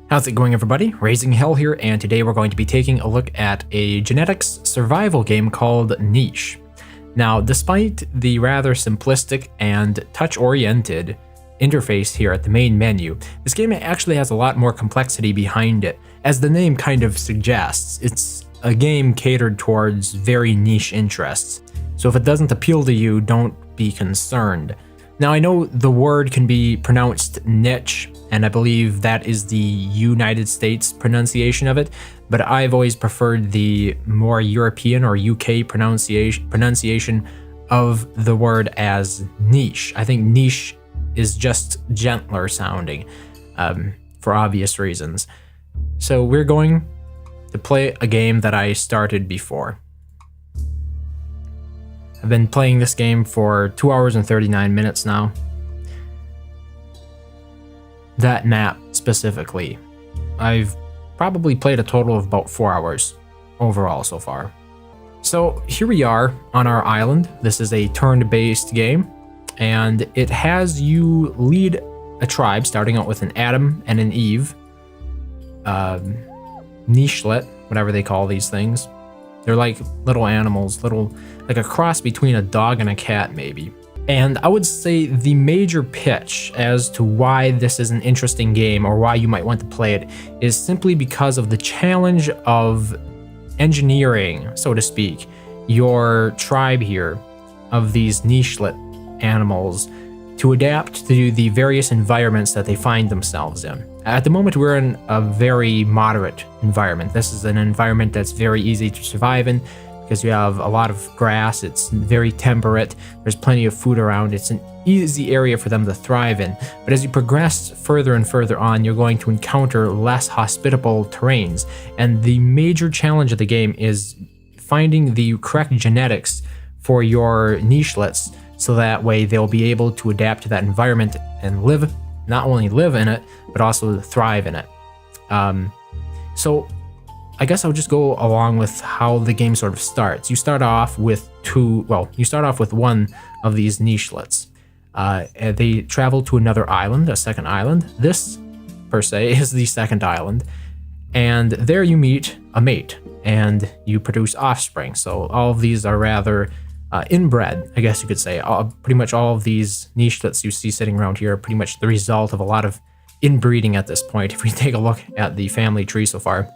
How's it going, everybody? RazingHel here, and today we're going to be taking a look at a genetics survival game called Niche. Now, despite the rather simplistic and touch-oriented interface here at the main menu, this game actually has a lot more complexity behind it. As the name kind of suggests, it's a game catered towards very niche interests. So if it doesn't appeal to you, don't be concerned. Now, I know the word can be pronounced niche, and I believe that is the United States pronunciation of it, but I've always preferred the more European or UK pronunciation of the word as niche. I think niche is just gentler sounding, for obvious reasons. So we're going to play a game that I started before. I've been playing this game for 2 hours and 39 minutes now. That map specifically, I've probably played a total of about 4 hours overall so far. So here we are on our island. This is a turn-based game, and it has you lead a tribe starting out with an Adam and an Eve, nichelet, whatever they call these things. They're like little animals, like a cross between a dog and a cat, maybe. And I would say the major pitch as to why this is an interesting game or why you might want to play it is simply because of the challenge of engineering, so to speak, your tribe here of these nichelet animals to adapt to the various environments that they find themselves in. At the moment, we're in a very moderate environment. This is an environment that's very easy to survive in because you have a lot of grass, it's very temperate, there's plenty of food around, it's an easy area for them to thrive in. But as you progress further and further on, you're going to encounter less hospitable terrains. And the major challenge of the game is finding the correct genetics for your nichelets, so that way they'll be able to adapt to that environment and not only live in it, but also thrive in it. So I guess I'll just go along with how the game sort of starts. You start off with one of these nichelets. They travel to another island, a second island. This, per se, is the second island. And there you meet a mate, and you produce offspring. So all of these are rather inbred, I guess you could say. Pretty much all of these nichelets you see sitting around here are pretty much the result of a lot of inbreeding at this point. If we take a look at the family tree so far,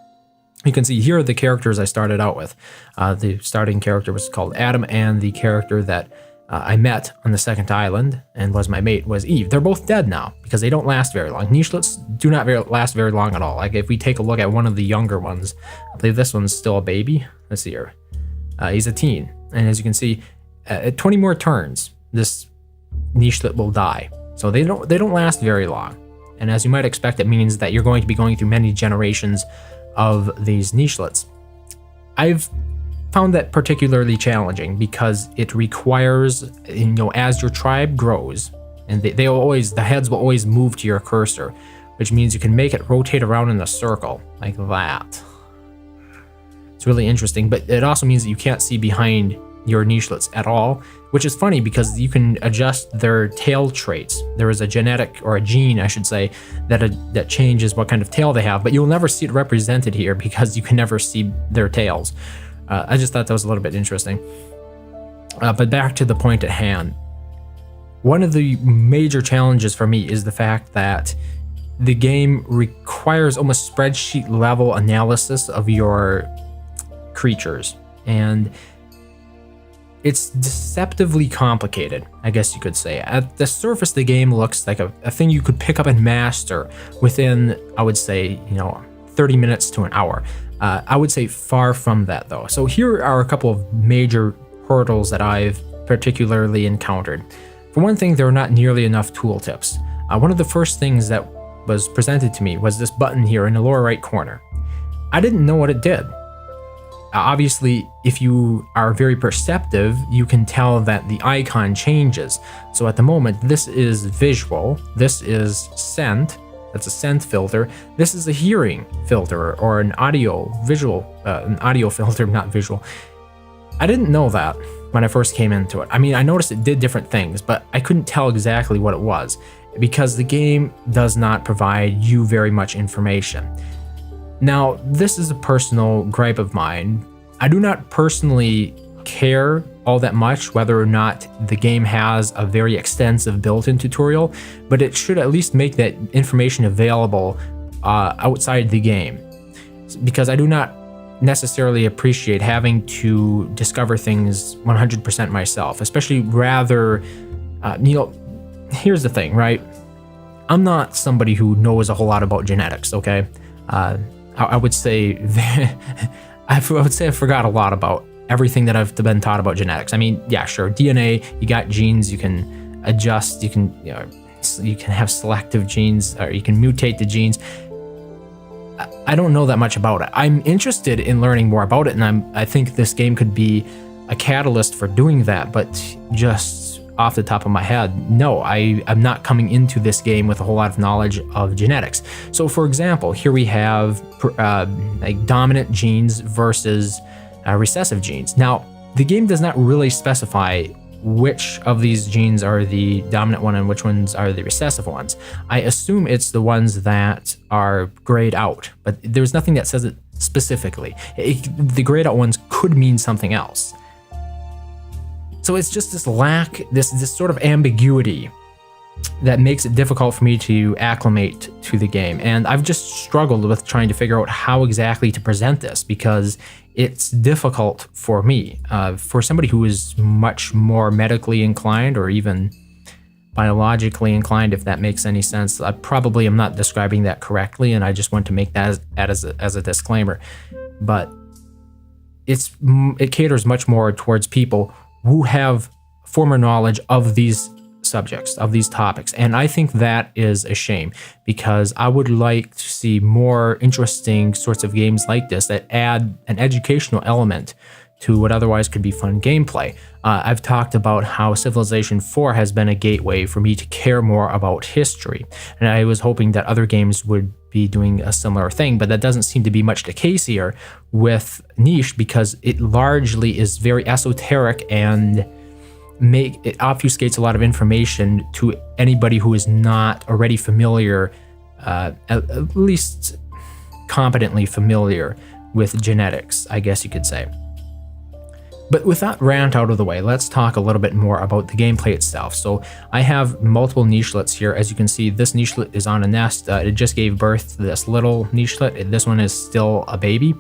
you can see here are the characters I started out with. The starting character was called Adam, and the character that I met on the second island and was my mate was Eve. They're both dead now because they don't last very long. Nichelets do not last very long at all. Like if we take a look at one of the younger ones, I believe this one's still a baby. Let's see here. He's a teen. And as you can see, at 20 more turns, this nichelet will die. So they don't last very long. And as you might expect, it means that you're going to be going through many generations of these nichelets. I've found that particularly challenging because it requires, as your tribe grows, and the heads will always move to your cursor, which means you can make it rotate around in a circle like that. It's really interesting, but it also means that you can't see behind your nichelets at all, which is funny because you can adjust their tail traits. There is a genetic, or a gene, I should say, that changes what kind of tail they have, but you'll never see it represented here because you can never see their tails. I just thought that was a little bit interesting. But back to the point at hand. One of the major challenges for me is the fact that the game requires almost spreadsheet level analysis of your creatures, and it's deceptively complicated, I guess you could say. At the surface, the game looks like a thing you could pick up and master within, I would say, 30 minutes to an hour. I would say far from that, though. So here are a couple of major hurdles that I've particularly encountered. For one thing, there are not nearly enough tooltips. One of the first things that was presented to me was this button here in the lower right corner. I didn't know what it did. Obviously, if you are very perceptive, you can tell that the icon changes. So at the moment, this is visual, this is scent, that's a scent filter, this is a hearing filter, or an audio filter, not visual. I didn't know that when I first came into it. I mean, I noticed it did different things, but I couldn't tell exactly what it was. because the game does not provide you very much information. Now, this is a personal gripe of mine. I do not personally care all that much whether or not the game has a very extensive built-in tutorial, but it should at least make that information available outside the game, because I do not necessarily appreciate having to discover things 100% myself, especially rather, here's the thing, right? I'm not somebody who knows a whole lot about genetics, okay? I would say I forgot a lot about everything that I've been taught about genetics. I mean, yeah, sure, DNA, you got genes, you can adjust, you can have selective genes, or you can mutate the genes. I don't know that much about it. I'm interested in learning more about it, and I think this game could be a catalyst for doing that, but just off the top of my head, no, I'm not coming into this game with a whole lot of knowledge of genetics. So for example, here we have like dominant genes versus recessive genes. Now, the game does not really specify which of these genes are the dominant one and which ones are the recessive ones. I assume it's the ones that are grayed out, but there's nothing that says it specifically. The grayed out ones could mean something else. So it's just this lack, this sort of ambiguity that makes it difficult for me to acclimate to the game. And I've just struggled with trying to figure out how exactly to present this, because it's difficult for me. For somebody who is much more medically inclined, or even biologically inclined, if that makes any sense. I probably am not describing that correctly, and I just want to make that as a disclaimer. But it caters much more towards people who have former knowledge of these subjects, of these topics. And I think that is a shame, because I would like to see more interesting sorts of games like this that add an educational element to what otherwise could be fun gameplay. I've talked about how Civilization 4 has been a gateway for me to care more about history, and I was hoping that other games would be doing a similar thing, but that doesn't seem to be much the case here with Niche, because it largely is very esoteric and it obfuscates a lot of information to anybody who is not already familiar, at least competently familiar with genetics, I guess you could say. But with that rant out of the way, let's talk a little bit more about the gameplay itself. So I have multiple nichelets here. As you can see, this nichelet is on a nest. It just gave birth to this little nichelet. This one is still a baby.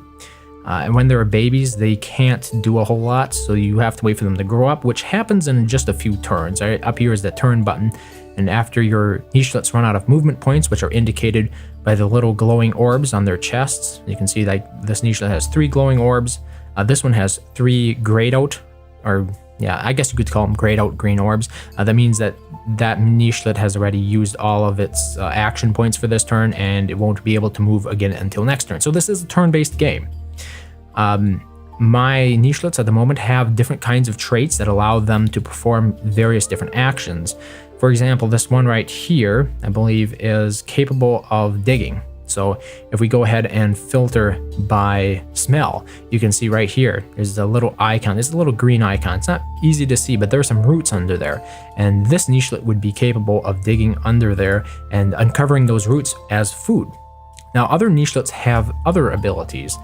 And when they're babies, they can't do a whole lot, so you have to wait for them to grow up, which happens in just a few turns. Right? Up here is the turn button, and after your nichelets run out of movement points, which are indicated by the little glowing orbs on their chests, you can see like this nichelet has 3 glowing orbs. This one has 3 grayed out, or yeah, I guess you could call them grayed out green orbs. That means that nichelet has already used all of its action points for this turn, and it won't be able to move again until next turn. So this is a turn-based game. My nichelets at the moment have different kinds of traits that allow them to perform various different actions. For example, this one right here, I believe, is capable of digging. So if we go ahead and filter by smell, you can see right here, there's a little icon. There's a little green icon. It's not easy to see, but there are some roots under there. And this nichelet would be capable of digging under there and uncovering those roots as food. Now, other nichelets have other abilities.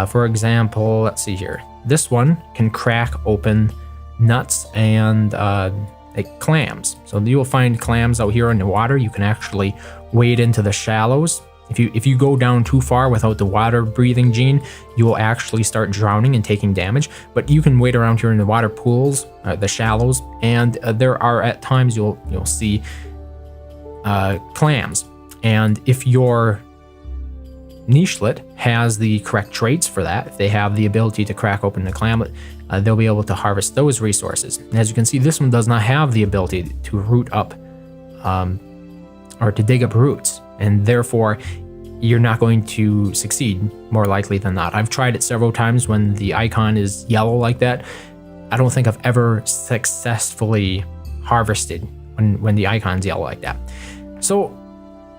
For example, let's see here. This one can crack open nuts and like clams. So you will find clams out here in the water. You can actually wade into the shallows. If you go down too far without the water breathing gene, you will actually start drowning and taking damage. But you can wade around here in the water pools, the shallows, and there are at times you'll see clams. And if your nichelet has the correct traits for that, if they have the ability to crack open the clamlet, they'll be able to harvest those resources. And as you can see, this one does not have the ability to root up or to dig up roots, and therefore you're not going to succeed more likely than not. I've tried it several times when the icon is yellow like that. I don't think I've ever successfully harvested when the icon's yellow like that. So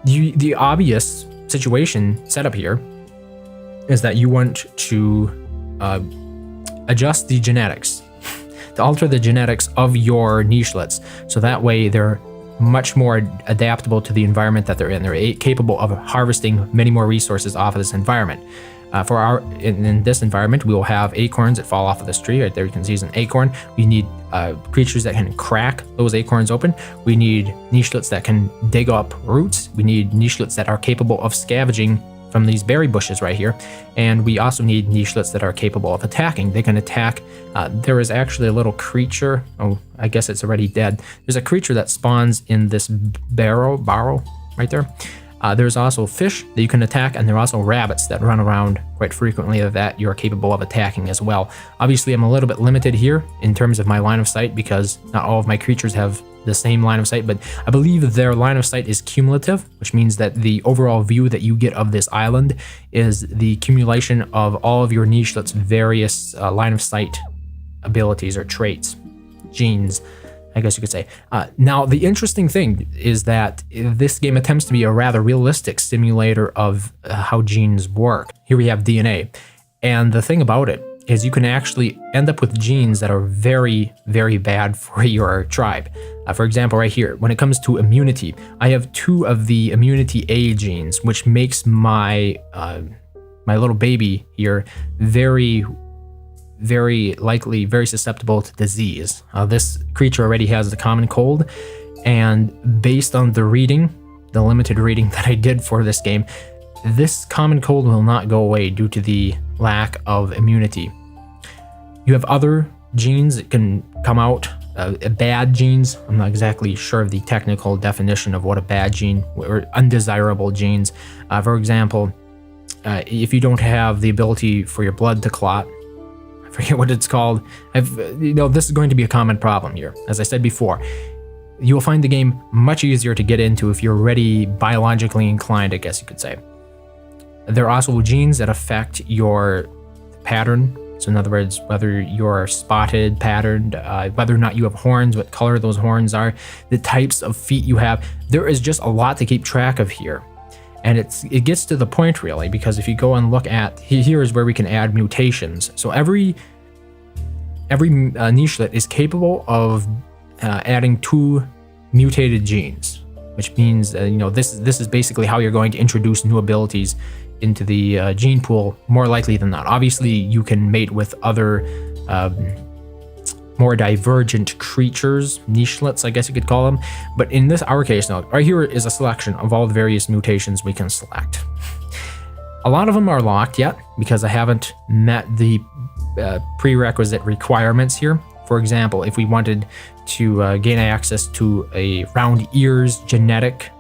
the obvious situation set up here is that you want to adjust the genetics, to alter the genetics of your nichelets, so that way they're much more adaptable to the environment that they're in. They're capable of harvesting many more resources off of this environment. In this environment, we will have acorns that fall off of this tree. Right there you can see is an acorn. We need creatures that can crack those acorns open. We need nichelets that can dig up roots. We need nichelets that are capable of scavenging from these berry bushes right here. And we also need nichelets that are capable of attacking. They can attack. There is actually a little creature. Oh, I guess it's already dead. There's a creature that spawns in this barrow right there. There's also fish that you can attack, and there are also rabbits that run around quite frequently that you're capable of attacking as well. Obviously, I'm a little bit limited here in terms of my line of sight because not all of my creatures have the same line of sight, but I believe their line of sight is cumulative, which means that the overall view that you get of this island is the accumulation of all of your nichelets' various line of sight abilities or traits, genes, I guess you could say. Now, the interesting thing is that this game attempts to be a rather realistic simulator of how genes work. Here we have DNA. And the thing about it is you can actually end up with genes that are very, very bad for your tribe. For example, right here, when it comes to immunity, I have 2 of the immunity A genes, which makes my little baby here very likely very susceptible to disease. This creature already has the common cold, and based on the limited reading that I did for this game, this common cold will not go away due to the lack of immunity. You have other genes that can come out, bad genes. I'm not exactly sure of the technical definition of what a bad gene or undesirable genes. For example, if you don't have the ability for your blood to clot, forget what it's called. This is going to be a common problem here. As I said before, you will find the game much easier to get into if you're already biologically inclined, I guess you could say. There are also genes that affect your pattern. So in other words, whether you're spotted, patterned, whether or not you have horns, what color those horns are, the types of feet you have. There is just a lot to keep track of here. And it gets to the point really, because if you go and look at, here is where we can add mutations. So every nichelet is capable of adding 2 mutated genes, which means this is basically how you're going to introduce new abilities into the gene pool more likely than not. Obviously, you can mate with other more divergent creatures, nichelets, I guess you could call them. But in our case now, right here is a selection of all the various mutations we can select. A lot of them are locked yet because I haven't met the prerequisite requirements here. For example, if we wanted to gain access to a round ears genetic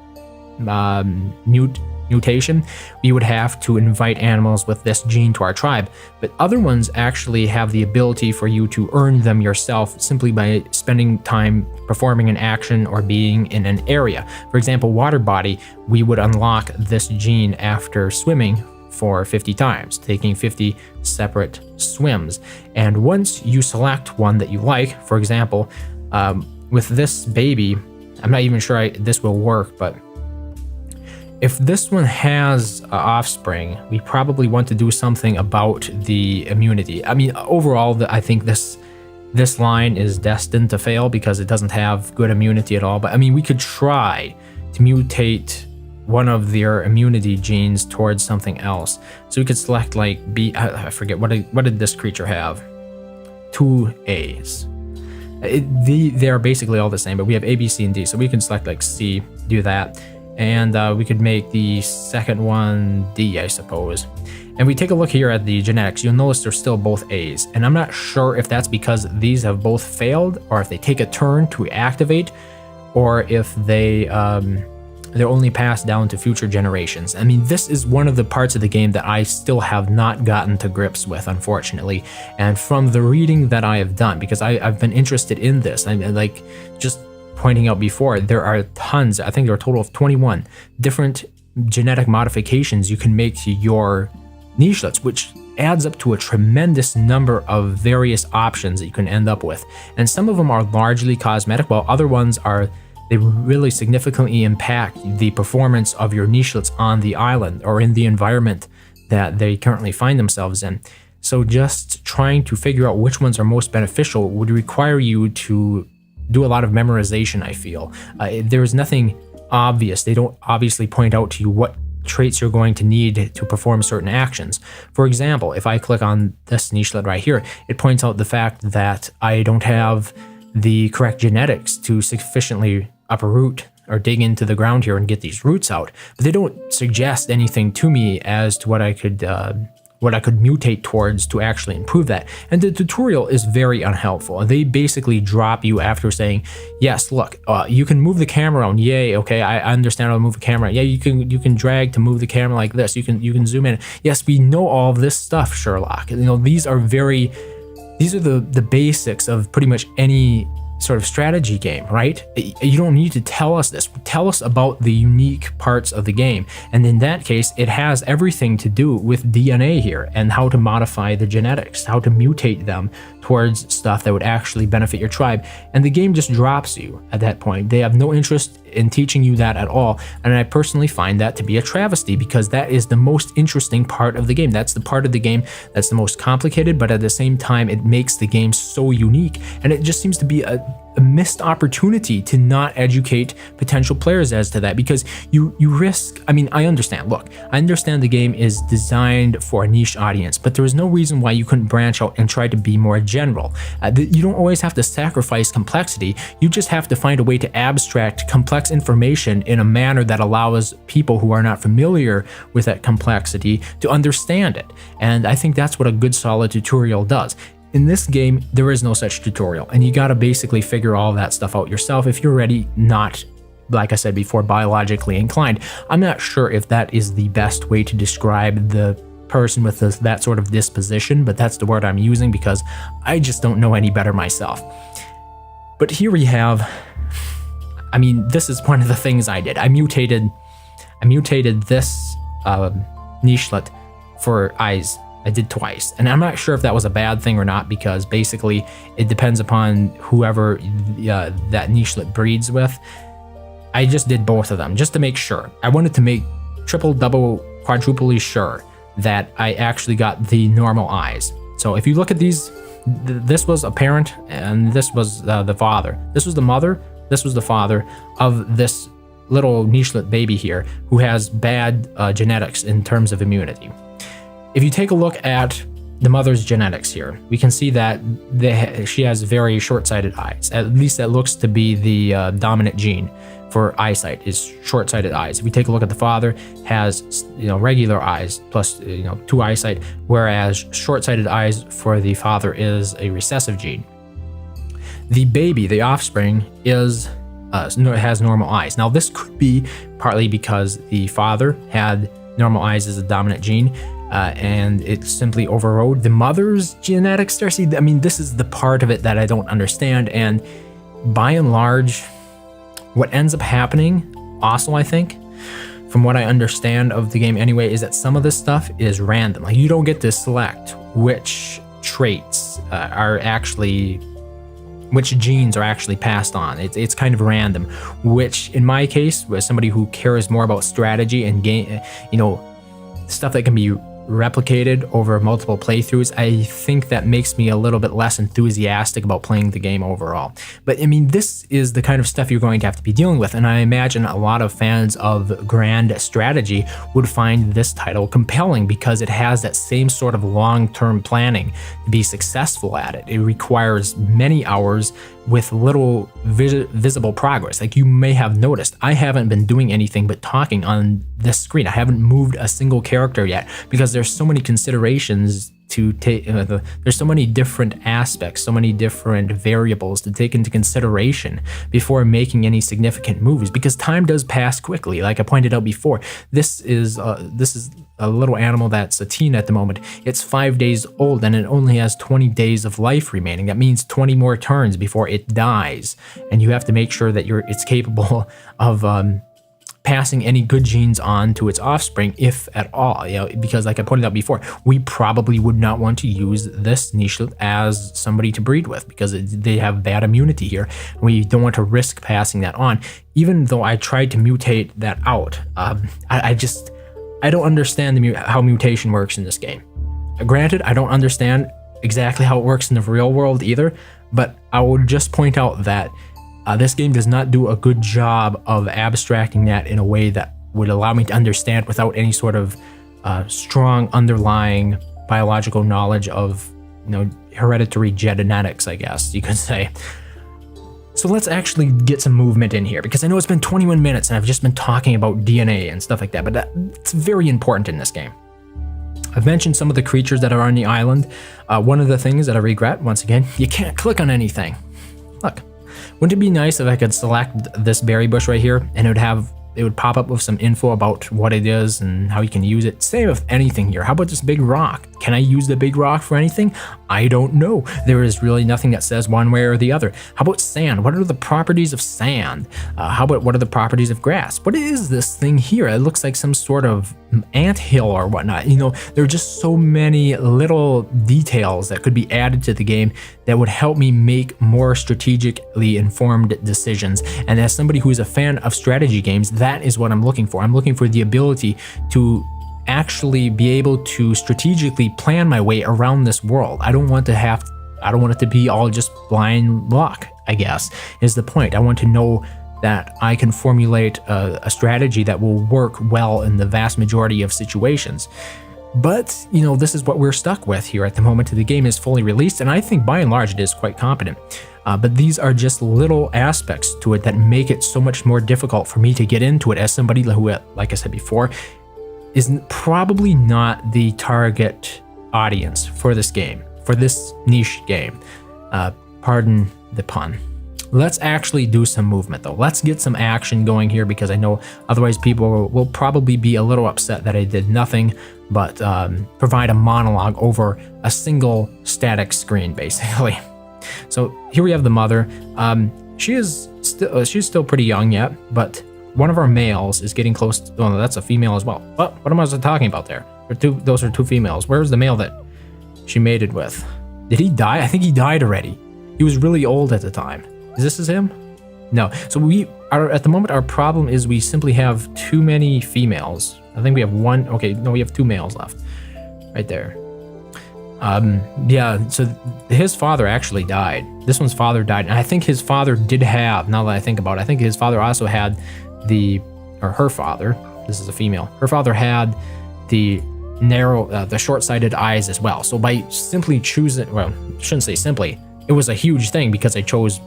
mutation, we would have to invite animals with this gene to our tribe. But other ones actually have the ability for you to earn them yourself simply by spending time performing an action or being in an area. For example, water body, we would unlock this gene after swimming for 50 times, taking 50 separate swims. And once you select one that you like, for example, with this baby, I'm not even sure this will work, but if this one has offspring, we probably want to do something about the immunity. I mean, overall, I think this line is destined to fail because it doesn't have good immunity at all. But I mean, we could try to mutate one of their immunity genes towards something else. So we could select like I forget, what did this creature have? 2 A's. They're basically all the same, but we have A, B, C, and D. So we can select like C, do that. And we could make the second one D, I suppose. And we take a look here at the genetics. You'll notice they're still both A's. And I'm not sure if that's because these have both failed, or if they take a turn to activate, or if they're only passed down to future generations. I mean, this is one of the parts of the game that I still have not gotten to grips with, unfortunately. And from the reading that I have done, because I've been interested in this, I'm like just pointing out before, there are tons, I think there are a total of 21 different genetic modifications you can make to your nichelets, which adds up to a tremendous number of various options that you can end up with. And some of them are largely cosmetic, while other ones they really significantly impact the performance of your nichelets on the island or in the environment that they currently find themselves in. So just trying to figure out which ones are most beneficial would require you to do a lot of memorization, I feel. There's nothing obvious. They don't obviously point out to you what traits you're going to need to perform certain actions. For example, if I click on this nichelet right here, it points out the fact that I don't have the correct genetics to sufficiently uproot or dig into the ground here and get these roots out. But they don't suggest anything to me as to what I could mutate towards to actually improve that. And the tutorial is very unhelpful. They basically drop you after saying, yes, look, you can move the camera around. Yay, okay, I understand how to move the camera. Yeah, you can drag to move the camera like this. You can zoom in. Yes, we know all of this stuff, Sherlock. You know, these are the basics of pretty much any sort of strategy game, right? You don't need to tell us this. Tell us about the unique parts of the game. And in that case, it has everything to do with DNA here and how to modify the genetics, how to mutate them towards stuff that would actually benefit your tribe. And the game just drops you at that point. They have no interest in teaching you that at all. And I personally find that to be a travesty, because that is the most interesting part of the game. That's the part of the game that's the most complicated, but at the same time, it makes the game so unique. And it just seems to be a missed opportunity to not educate potential players as to that, because you risk, I mean, I understand the game is designed for a niche audience, but there is no reason why you couldn't branch out and try to be more general. You don't always have to sacrifice complexity. You just have to find a way to abstract complex information in a manner that allows people who are not familiar with that complexity to understand it. And I think that's what a good solid tutorial does. In this game, there is no such tutorial, and you gotta basically figure all that stuff out yourself if you're already not, like I said before, biologically inclined. I'm not sure if that is the best way to describe the person with that sort of disposition, but that's the word I'm using because I just don't know any better myself. But here we have, I mean, this is one of the things I did. I mutated this nichelet for eyes. I did twice, and I'm not sure if that was a bad thing or not, because basically it depends upon whoever that nichelet breeds with. I just did both of them just to make sure. I wanted to make triple, double, quadruply sure that I actually got the normal eyes. So if you look at these, this was a parent and this was the father. This was the mother, this was the father of this little nichelet baby here who has bad genetics in terms of immunity. If you take a look at the mother's genetics here, we can see that she has very short-sighted eyes. At least that looks to be the dominant gene for eyesight, is short-sighted eyes. If we take a look at the father, has regular eyes plus 2 eyesight, whereas short-sighted eyes for the father is a recessive gene. The baby, the offspring, has normal eyes. Now this could be partly because the father had normal eyes as a dominant gene, and it simply overrode the mother's genetics there. See, I mean, this is the part of it that I don't understand, and by and large, what ends up happening also, I think, from what I understand of the game anyway, is that some of this stuff is random. Like, you don't get to select which traits which genes are actually passed on. It's kind of random, which in my case, as somebody who cares more about strategy and game, stuff that can be replicated over multiple playthroughs, I think that makes me a little bit less enthusiastic about playing the game overall. But I mean, this is the kind of stuff you're going to have to be dealing with, and I imagine a lot of fans of grand strategy would find this title compelling because it has that same sort of long-term planning to be successful at it. It requires many hours with little visible progress. Like, you may have noticed, I haven't been doing anything but talking on this screen. I haven't moved a single character yet because there's so many considerations to take. There's so many different aspects, so many different variables to take into consideration before making any significant moves, because time does pass quickly. Like I pointed out before, this is a little animal that's a teen at the moment. It's 5 days old and it only has 20 days of life remaining. That means 20 more turns before it dies, and you have to make sure that it's capable of passing any good genes on to its offspring, if at all. Because like I pointed out before, we probably would not want to use this nichelet as somebody to breed with because they have bad immunity here. We don't want to risk passing that on. Even though I tried to mutate that out, I don't understand how mutation works in this game. Granted, I don't understand exactly how it works in the real world either, but I would just point out that This game does not do a good job of abstracting that in a way that would allow me to understand without any sort of strong underlying biological knowledge of, hereditary genetics, I guess you could say. So let's actually get some movement in here, because I know it's been 21 minutes and I've just been talking about DNA and stuff like that, but it's very important in this game. I've mentioned some of the creatures that are on the island. One of the things that I regret, once again, you can't click on anything. Look, wouldn't it be nice if I could select this berry bush right here and it would pop up with some info about what it is and how you can use it. Same with anything here. How about this big rock? Can I use the big rock for anything? I don't know. There is really nothing that says one way or the other. How about sand? What are the properties of sand? What are the properties of grass? What is this thing here? It looks like some sort of anthill or whatnot. There are just so many little details that could be added to the game that would help me make more strategically informed decisions. And as somebody who is a fan of strategy games, that is what I'm looking for. I'm looking for the ability to actually be able to strategically plan my way around this world. I don't want it to be all just blind luck, I guess, is the point. I want to know that I can formulate a strategy that will work well in the vast majority of situations. But, this is what we're stuck with here at the moment the game is fully released, and I think by and large it is quite competent. But these are just little aspects to it that make it so much more difficult for me to get into it as somebody who, like I said before, is probably not the target audience for this game, for this niche game. Pardon the pun. Let's actually do some movement though. Let's get some action going here, because I know otherwise people will probably be a little upset that I did nothing but provide a monologue over a single static screen, basically. So here we have the mother. She's still pretty young yet, but one of our males is getting close to, oh, that's a female as well. What am I talking about there? Those are two females. Where's the male that she mated with? Did he die? I think he died already. He was really old at the time. Is this him? No. So at the moment, our problem is we simply have too many females. I think we have one. Okay, no, we have two males left. Right there. Yeah, so his father actually died. This one's father died. And I think his father did have, now that I think about it, I think his father also had her father, this is a female, her father had the the short-sighted eyes as well. So by simply choosing, well, I shouldn't say simply, it was a huge thing because I chose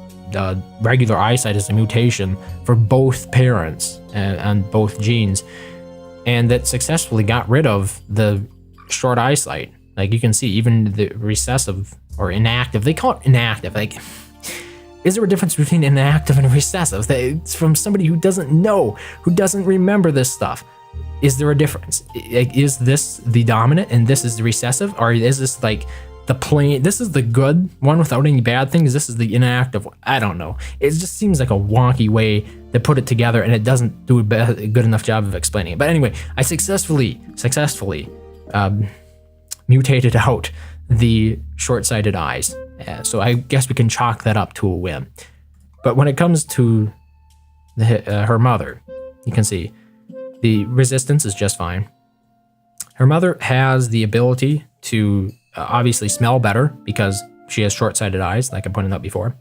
regular eyesight as a mutation for both parents and both genes. And that successfully got rid of the short eyesight. Like you can see, even the recessive or inactive, they call it inactive. Like, is there a difference between inactive and recessive? It's from somebody who doesn't know, who doesn't remember this stuff. Is there a difference? Is this the dominant and this is the recessive? Or is this like the plain, this is the good one without any bad things, this is the inactive one? I don't know. It just seems like a wonky way to put it together, and it doesn't do a good enough job of explaining it. But anyway, I successfully mutated out the short-sighted eyes. So I guess we can chalk that up to a win. But when it comes to her mother, you can see the resistance is just fine. Her mother has the ability to obviously smell better because she has short-sighted eyes, like I pointed out before.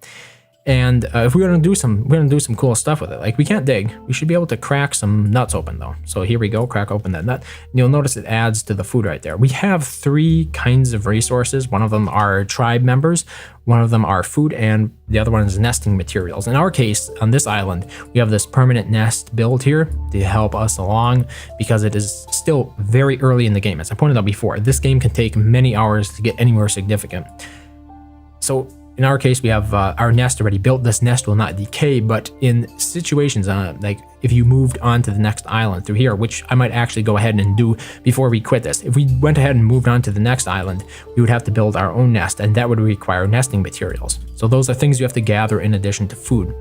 And if we're gonna do some cool stuff with it, like we can't dig. We should be able to crack some nuts open though. So here we go, crack open that nut. You'll notice it adds to the food right there. We have 3 kinds of resources. One of them are tribe members, one of them are food, and the other one is nesting materials. In our case, on this island, we have this permanent nest built here to help us along because it is still very early in the game. As I pointed out before, this game can take many hours to get anywhere significant. So in our case, we have our nest already built. This nest will not decay, but in situations like if you moved on to the next island through here, which I might actually go ahead and do before we quit this. If we went ahead and moved on to the next island, we would have to build our own nest, and that would require nesting materials. So those are things you have to gather in addition to food.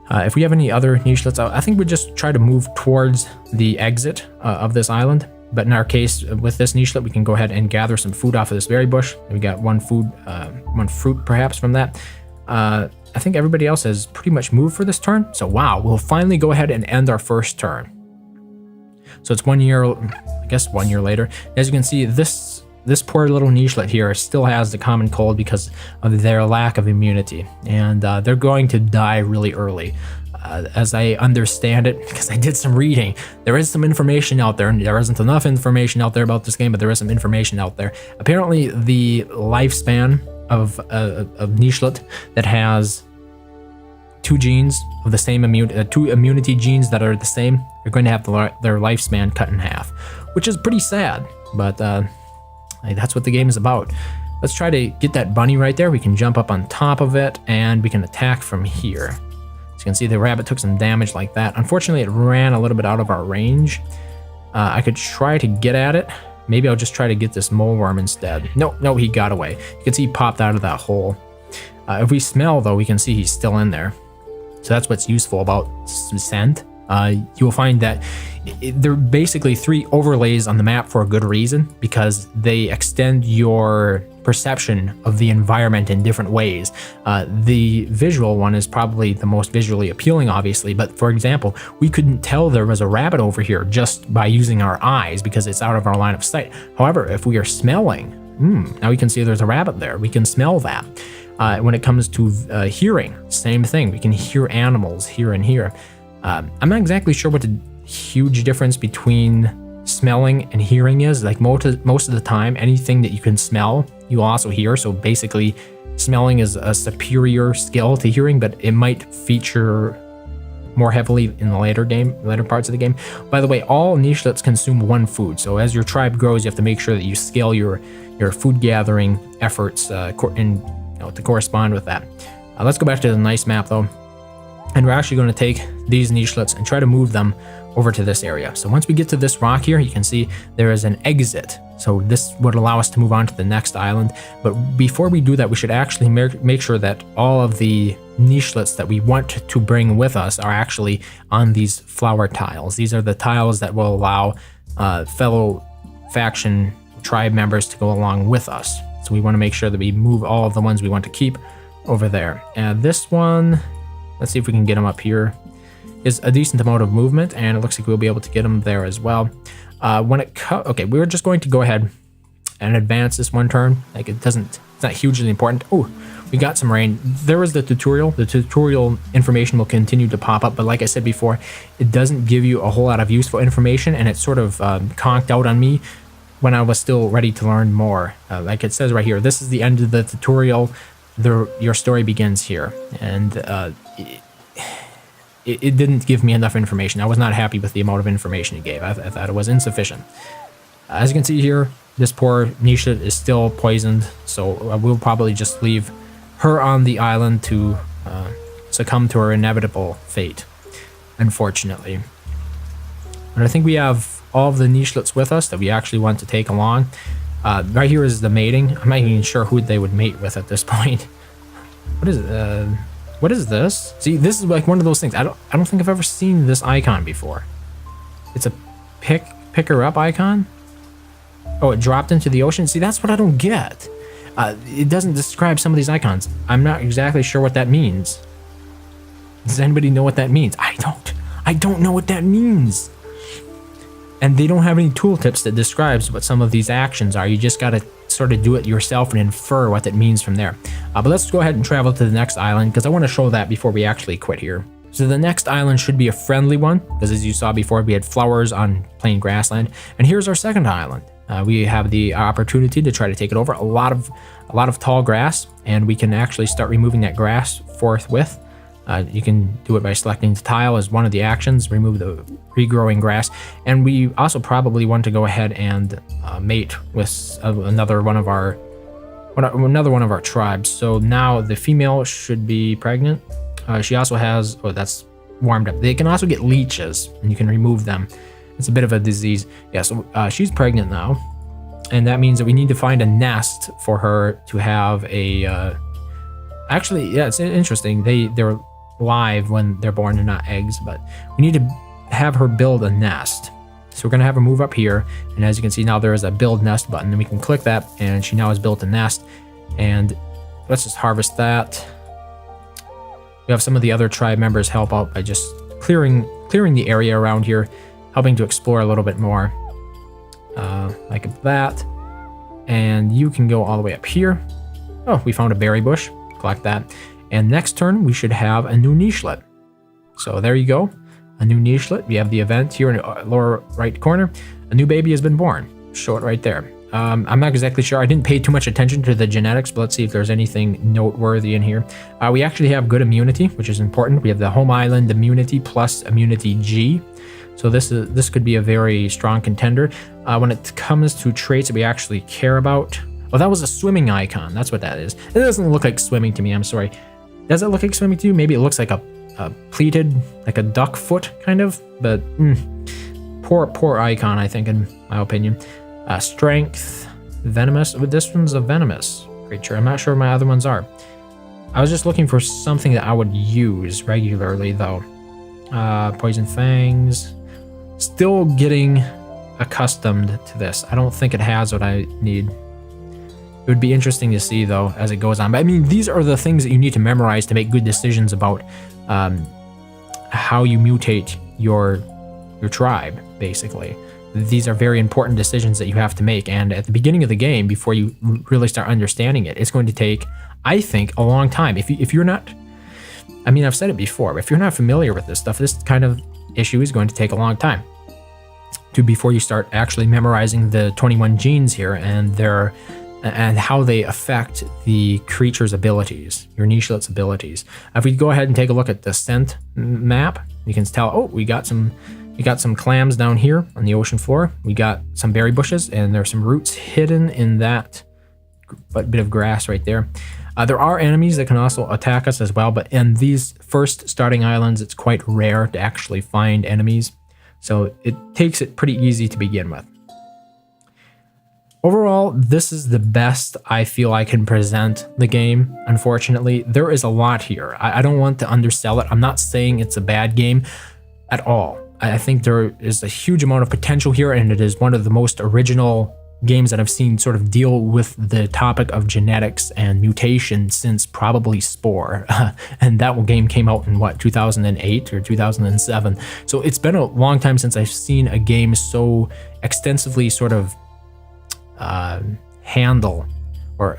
If we have any other nichelets, I think we just try to move towards the exit of this island. But in our case, with this nichelet, we can go ahead and gather some food off of this berry bush. We got one fruit perhaps from that. I think everybody else has pretty much moved for this turn. So wow, we'll finally go ahead and end our first turn. So it's 1 year, I guess 1 year later. As you can see, this this poor little nichelet here still has the common cold because of their lack of immunity, and they're going to die really early. As I understand it, because I did some reading, there is some information out there, and there isn't enough information out there about this game, but there is some information out there. Apparently, the lifespan of a nichelet that has two genes of the same two immunity genes that are the same, are going to have their lifespan cut in half, which is pretty sad, but that's what the game is about. Let's try to get that bunny right there. We can jump up on top of it, and we can attack from here. As you can see, the rabbit took some damage like that. Unfortunately, it ran a little bit out of our range. I could try to get at it. Maybe I'll just try to get this mole worm instead. No, he got away. You can see he popped out of that hole. If we smell, though, we can see he's still in there. So that's what's useful about scent. You will find that there are basically 3 overlays on the map for a good reason, because they extend your perception of the environment in different ways. The visual one is probably the most visually appealing, obviously, but for example, we couldn't tell there was a rabbit over here just by using our eyes because it's out of our line of sight. However, if we are smelling, now we can see there's a rabbit there. We can smell that. When it comes to hearing, same thing. We can hear animals here and here. I'm not exactly sure what the huge difference between smelling and hearing is. Like most of the time, anything that you can smell, you also hear. So basically, smelling is a superior skill to hearing, but it might feature more heavily in the later parts of the game. By the way, all nichelets consume 1 food. So as your tribe grows, you have to make sure that you scale your food gathering efforts to correspond with that. Let's go back to the nice map though. And we're actually going to take these nichelets and try to move them over to this area. So once we get to this rock here, you can see there is an exit. So this would allow us to move on to the next island. But before we do that, we should actually make sure that all of the nichelets that we want to bring with us are actually on these flower tiles. These are the tiles that will allow fellow faction tribe members to go along with us. So we want to make sure that we move all of the ones we want to keep over there. And this one, let's see if we can get them up here, is a decent amount of movement, and it looks like we'll be able to get them there as well. Okay, we're just going to go ahead and advance this one turn. Like it's not hugely important. Oh, we got some rain. There was the tutorial. The tutorial information will continue to pop up, but like I said before, it doesn't give you a whole lot of useful information, and it sort of conked out on me when I was still ready to learn more. Like it says right here, this is the end of the tutorial. Your story begins here, and it didn't give me enough information. I was not happy with the amount of information it gave. I thought it was insufficient. As you can see here, this poor nichelet is still poisoned, so we'll probably just leave her on the island to succumb to her inevitable fate, unfortunately. And I think we have all of the nichelets with us that we actually want to take along. Right here is the mating. I'm not even sure who they would mate with at this point. What is this? See, this is like one of those things. I don't think I've ever seen this icon before. It's a pick her up icon. Oh, it dropped into the ocean. See, that's what I don't get. It doesn't describe some of these icons. I'm not exactly sure what that means. Does anybody know what that means? I don't know what that means. And they don't have any tooltips that describes what some of these actions are. You just got to sort of do it yourself and infer what that means from there. But let's go ahead and travel to the next island, because I want to show that before we actually quit here. So the next island should be a friendly one, because as you saw before, we had flowers on plain grassland. And here's our second island. We have the opportunity to try to take it over. A lot of tall grass, and we can actually start removing that grass forthwith. You can do it by selecting the tile as one of the actions, remove the regrowing grass, and we also probably want to go ahead and mate with another one of our tribes. So now the female should be pregnant. She also has, that's warmed up. They can also get leeches, and you can remove them. It's a bit of a disease. Yeah, so she's pregnant now, and that means that we need to find a nest for her to have a. Actually, yeah, it's interesting. They're live when they're born, they're not eggs, but we need to have her build a nest. So we're gonna have her move up here, and as you can see now, there is a build nest button, and we can click that, and she now has built a nest. And let's just harvest that. We have some of the other tribe members help out by just clearing the area around here, helping to explore a little bit more, like that. and you can go all the way up here. Oh, we found a berry bush. Collect that. And next turn, we should have a new nichelet. So there you go. A new nichelet. We have the event here in the lower right corner. A new baby has been born. Show it right there. I'm not exactly sure. I didn't pay too much attention to the genetics, but let's see if there's anything noteworthy in here. We actually have good immunity, which is important. We have the home island immunity plus immunity G. So this could be a very strong contender. When it comes to traits that we actually care about. Oh, that was a swimming icon. That's what that is. It doesn't look like swimming to me. I'm sorry. Does it look like swimming to you? Maybe it looks like a pleated, like a duck foot kind of, but poor icon, I think, in my opinion. Strength, venomous. This one's a venomous creature. I'm not sure what my other ones are. I was just looking for something that I would use regularly, though. Poison fangs. Still getting accustomed to this. I don't think it has what I need. It would be interesting to see, though, as it goes on. But I mean, these are the things that you need to memorize to make good decisions about how you mutate your tribe, basically. These are very important decisions that you have to make. And at the beginning of the game, before you really start understanding it, it's going to take, I think, a long time. If you're not, I mean, I've said it before, but if you're not familiar with this stuff, this kind of issue is going to take a long time before you start actually memorizing the 21 genes here and how they affect the creature's abilities, your nichelet's abilities. If we go ahead and take a look at the scent map, you can tell, oh, we got some clams down here on the ocean floor. We got some berry bushes, and there's some roots hidden in that bit of grass right there. There are enemies that can also attack us as well, but in these first starting islands, it's quite rare to actually find enemies. So it takes it pretty easy to begin with. Overall, this is the best I feel I can present the game. Unfortunately, there is a lot here. I don't want to undersell it. I'm not saying it's a bad game at all. I think there is a huge amount of potential here, and it is one of the most original games that I've seen sort of deal with the topic of genetics and mutation since probably Spore. And that game came out in, what, 2008 or 2007? So it's been a long time since I've seen a game so extensively sort of handle or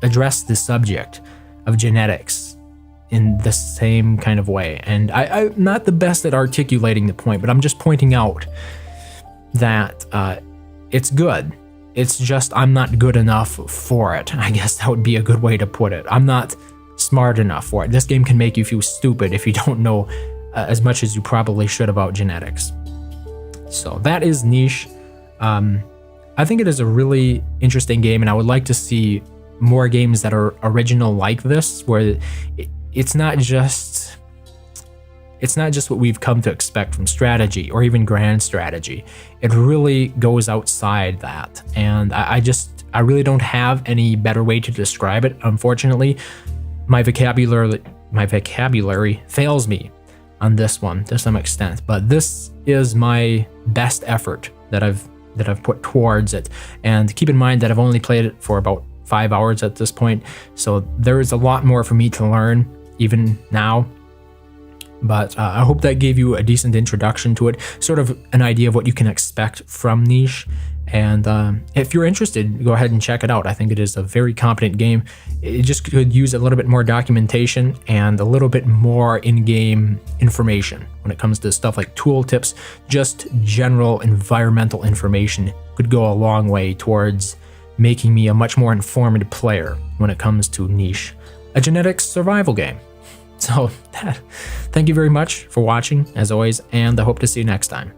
address the subject of genetics in the same kind of way. And I'm not the best at articulating the point, but I'm just pointing out that it's good. It's just I'm not good enough for it. I guess that would be a good way to put it. I'm not smart enough for it. This game can make you feel stupid if you don't know as much as you probably should about genetics. So that is Niche. I think it is a really interesting game, and I would like to see more games that are original like this, where it's not just what we've come to expect from strategy or even grand strategy. It really goes outside that, and I really don't have any better way to describe it. Unfortunately, my vocabulary fails me on this one to some extent, but this is my best effort that I've put towards it. And keep in mind that I've only played it for about 5 hours at this point, so there is a lot more for me to learn even now. But I hope that gave you a decent introduction to it, sort of an idea of what you can expect from Niche. And if you're interested, go ahead and check it out. I think it is a very competent game. It just could use a little bit more documentation and a little bit more in-game information when it comes to stuff like tooltips. Just general environmental information could go a long way towards making me a much more informed player when it comes to Niche, a genetics survival game. So thank you very much for watching, as always, and I hope to see you next time.